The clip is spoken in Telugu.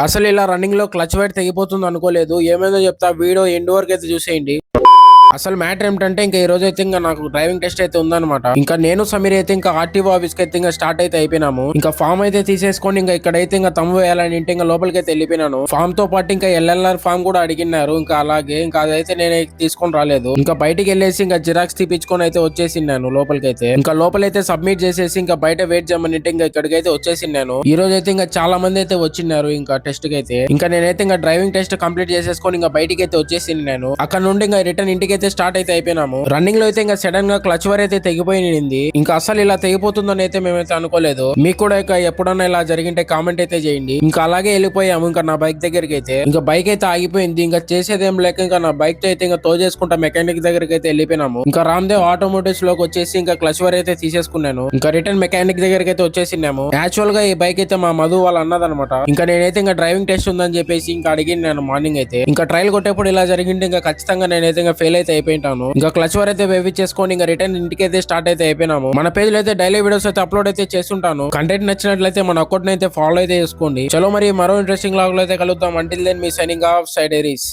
అసలు ఇలా రన్నింగ్ లో క్లచ్ వైర్ తెగిపోతుంది అనుకోలేదు. ఏమైందో చెప్తా, వీడియో ఎండ్ వరకు అయితే చూసేయండి. అసలు మ్యాటర్ ఏమిటంటే ఇంకా ఈ రోజు అయితే ఇంకా నాకు డ్రైవింగ్ టెస్ట్ అయితే ఉందన్నమాట. ఇంకా నేను సమీర్ అయితే ఇంకా ఆర్టీఓ ఆఫీస్ కి అయితే ఇంకా స్టార్ట్ అయితే అయిపోయినాము. ఇంకా ఫామ్ అయితే తీసేసుకొని ఇంకా ఇక్కడైతే ఇంకా తమ్ము వేయాలని ఇంటి ఇంకా లోపలికి అయితే వెళ్ళిపోయినాను. ఫామ్ తో పాటు ఇంకా ఎల్ఎల్ఆర్ ఫామ్ కూడా అడిగినారు. ఇంకా అలాగే ఇంకా అదైతే నేను తీసుకొని రాలేదు. ఇంకా బయటికి వెళ్ళేసి ఇంకా జిరాక్స్ తీపించుకొని అయితే వచ్చేసినాను లోపలికి అయితే. ఇంకా లోపలైతే సబ్మిట్ చేసేసి ఇంకా బయట వెయిట్ చేయమని ఇంకా ఇక్కడికైతే వచ్చేసినాను. ఈ రోజు అయితే ఇంకా చాలా మంది అయితే వచ్చినారు ఇంకా టెస్ట్ కి అయితే. ఇంకా నేనైతే ఇంకా డ్రైవింగ్ టెస్ట్ కంప్లీట్ చేసేసుకొని ఇంకా బయటికి అయితే వచ్చేసినాను. అక్కడ నుండి ఇంకా రిటర్న్ ఇంటికి స్టార్ట్ అయితే అయిపోయినాము. రన్నింగ్ లో అయితే ఇంకా సడన్ గా క్లచ్ వైర్ అయితే తెగిపోయింది. ఇంకా అసలు ఇలా తెగిపోతుందని అయితే మేమైతే అనుకోలేదు. మీకు కూడా ఇక ఎప్పుడన్నా ఇలా జరిగింటే కామెంట్ అయితే చేయండి. ఇంకా అలాగే వెళ్ళిపోయాము ఇంకా నా బైక్ దగ్గరికి అయితే. ఇంకా బైక్ అయితే ఆగిపోయింది. ఇంకా చేసేదేం లేక ఇంకా నా బైక్ తో అయితే ఇంకా తోచేసుకుంటా మెకానిక్ దగ్గరికి అయితే వెళ్ళిపోయినాము. ఇంకా రామ్దేవ్ ఆటోమోటివ్స్ లోకి వచ్చేసి ఇంకా క్లచ్ వైర్ అయితే తీసేసుకున్నాను. ఇంకా రిటర్న్ మెకానిక్ దగ్గరికి అయితే వచ్చేసినాము. యాక్చువల్ గా ఈ బైక్ అయితే మా మధు వాళ్ళు అన్నదనమాట. ఇంకా నేనైతే ఇంకా డ్రైవింగ్ టెస్ట్ ఉందని చెప్పేసి ఇంకా అడిగినాను మార్నింగ్ అయితే. ఇంకా ట్రయల్ కొట్టేప్పుడు ఇలా జరిగింది ఇంకా ఖచ్చితంగా నేనైతే ఇంకా ఫెయిల్ అయితే అయిపోయింటాను. ఇంకా క్లచ్ వైర్ అయితే వేయించేసుకొని ఇంకా రిటర్న్ ఇంటికి అయితే స్టార్ట్ అయితే అయిపోయినాము. మన పేజ్ లో అయితే డైలీ వీడియోస్ అయితే అప్లోడ్ అయితే చేస్తుంటాను. కంటెంట్ నచ్చినట్లయితే మన అకౌంట్ అయితే ఫాలో అయితే చేసుకోండి. చలో మరి మరో ఇంట్రెస్టింగ్ లాగ్ లో అయితే కలుద్దాం. అంటిల్ దెన్ మీ సైనింగ్ ఆఫ్ సైడ్ ఏరీస్.